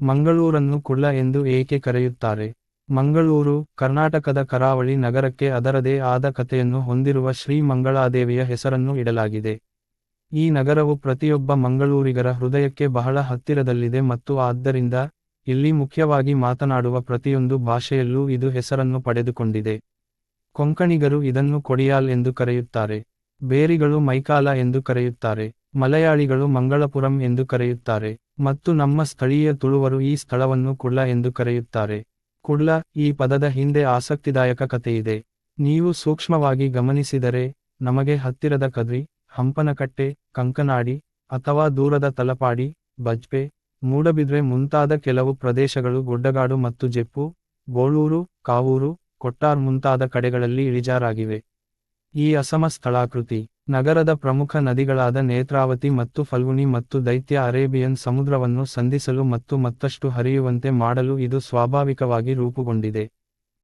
ಮಂಗಳೂರನ್ನು ಕುಳ್ಳ ಎಂದು ಏಕೆ ಕರೆಯುತ್ತಾರೆ? ಮಂಗಳೂರು, ಕರ್ನಾಟಕದ ಕರಾವಳಿ ನಗರಕ್ಕೆ ಅದರದೇ ಆದ ಕಥೆಯನ್ನು ಹೊಂದಿರುವ ಶ್ರೀ ಮಂಗಳಾದೇವಿಯ ಹೆಸರನ್ನು ಇಡಲಾಗಿದೆ. ಈ ನಗರವು ಪ್ರತಿಯೊಬ್ಬ ಮಂಗಳೂರಿಗರ ಹೃದಯಕ್ಕೆ ಬಹಳ ಹತ್ತಿರದಲ್ಲಿದೆ ಮತ್ತು ಆದ್ದರಿಂದ, ಇಲ್ಲಿ ಮುಖ್ಯವಾಗಿ ಮಾತನಾಡುವ ಪ್ರತಿಯೊಂದು ಭಾಷೆಯಲ್ಲೂ ಇದು ಹೆಸರನ್ನು ಪಡೆದುಕೊಂಡಿದೆ. ಕೊಂಕಣಿಗರು ಇದನ್ನು ಕೊಡಿಯಾಲ್ ಎಂದು ಕರೆಯುತ್ತಾರೆ. ಬೇರಿಗಳು ಮೈಕಾಲ ಎಂದು ಕರೆಯುತ್ತಾರೆ. ಮಲಯಾಳಿಗಳು ಮಂಗಳಪುರಂ ಎಂದು ಕರೆಯುತ್ತಾರೆ. ಮತ್ತು ನಮ್ಮ ಸ್ಥಳೀಯ ತುಳುವರು ಈ ಸ್ಥಳವನ್ನು ಕುಳ್ಳ ಎಂದು ಕರೆಯುತ್ತಾರೆ. ಕುಳ್ಳ, ಈ ಪದದ ಹಿಂದೆ ಆಸಕ್ತಿದಾಯಕ ಕಥೆಯಿದೆ. ನೀವು ಸೂಕ್ಷ್ಮವಾಗಿ ಗಮನಿಸಿದರೆ, ನಮಗೆ ಹತ್ತಿರದ ಕದ್ರಿ, ಹಂಪನಕಟ್ಟೆ, ಕಂಕನಾಡಿ, ಅಥವಾ ದೂರದ ತಲಪಾಡಿ, ಬಜ್ಪೆ, ಮೂಡಬಿದ್ರೆ ಮುಂತಾದ ಕೆಲವು ಪ್ರದೇಶಗಳು ಗುಡ್ಡಗಾಡು ಮತ್ತು ಜೆಪ್ಪು, ಗೋಳೂರು, ಕಾವೂರು, ಕೊಟ್ಟಾರ್ ಮುಂತಾದ ಕಡೆಗಳಲ್ಲಿ ಇಳಿಜಾರಾಗಿವೆ. ಈ ಅಸಮ ಸ್ಥಳಾಕೃತಿ, ನಗರದ ಪ್ರಮುಖ ನದಿಗಳಾದ ನೇತ್ರಾವತಿ ಮತ್ತು ಫಲ್ಗುಣಿ ಮತ್ತು ದೈತ್ಯ ಅರೇಬಿಯನ್ ಸಮುದ್ರವನ್ನು ಸಂಧಿಸಲು ಮತ್ತು ಮತ್ತಷ್ಟು ಹರಿಯುವಂತೆ ಮಾಡಲು ಇದು ಸ್ವಾಭಾವಿಕವಾಗಿ ರೂಪುಗೊಂಡಿದೆ.